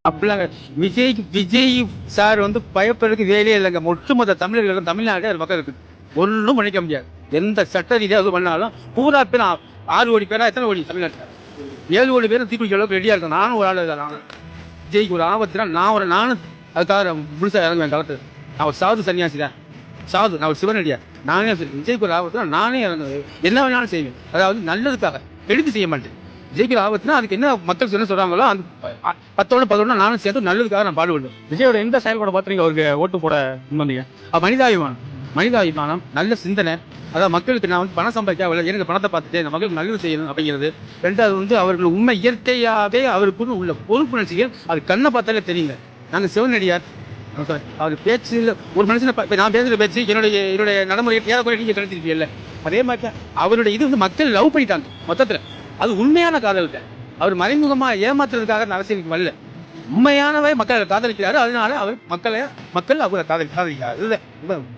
அப்படிலாங்க. Vijay sir வந்து பயப்படுறதுக்கு வேலையே இல்லைங்க. ஒட்டுமொத்த தமிழர்களும் தமிழ்நாடு அது மக்கள் இருக்கு. ஒன்றும் பண்ணிக்க முடியாது. எந்த சட்ட ரீதியாக அது பண்ணாலும் பூரா பேர் 6 கோடி பேரா எத்தனை கோடி தமிழ்நாட்டில் 7 கோடி பேரும் தீக்குளிக்க அளவுக்கு ரெடியாக இருக்கேன். நானும் ஒரு ஆள் தான். விஜய்க்கு ஒரு ஆபத்துனா நானும் அதுக்காக முழுசாக இறங்குவேன் களத்து. நான் ஒரு சாது சன்னியாசி தான். நான் ஒரு சிவனடியார். நானே விஜய்க்கு ஒரு ஆபத்துனா நானே இறங்குவேன். என்ன வேணாலும் செய்வேன். அதாவது நல்லதுக்காக எடுத்து செய்ய மாட்டேன். விஜய்க்கு ஆபத்துனா அதுக்கு என்ன மக்கள் என்ன சொல்றாங்களோ அந்த 10 நானும் சேர்த்து நல்லதுக்காக நான் பாடுபடுவேன். விஜயோட எந்த செயல்பாட பார்த்து நீங்க அவருக்கு ஓட்டு போட முன்வந்தீங்க? மனிதாபிமானம், நல்ல சிந்தனை. அதாவது மக்களுக்கு நான் வந்து பணம் சம்பாதிக்க எனக்கு பணத்தை பார்த்துட்டு இந்த மக்களுக்கு நல்லது செய்யணும் அப்படிங்கிறது. ரெண்டாவது வந்து அவர்கள் உண்மை இயற்கையாகவே அவருக்கு உள்ள பொறுப்புணர்ச்சிகள் அது கண்ணை பார்த்தாலே தெரியுங்க. நாங்கள் சிவனடியார். அவர் பேச்சு ஒரு மனுஷனை நான் பேசுகிற பேச்சு என்னுடைய நடைமுறை ஏறக்குறைய நீங்கள் கணிச்சிருப்பீங்கல்ல. அதே மாதிரி அவருடைய இது வந்து மக்கள் லவ் பண்ணிட்டாங்க மொத்தத்தில். அது உண்மையான காதல். அவர் மறைமுகமாக ஏமாத்துறதுக்காக அரசியலுக்கு வரல. உண்மையானவே மக்கள் காதலிக்கிறாரு. அதனால அவர் மக்கள் அவரை காதலிக்கிறார். இதுதான்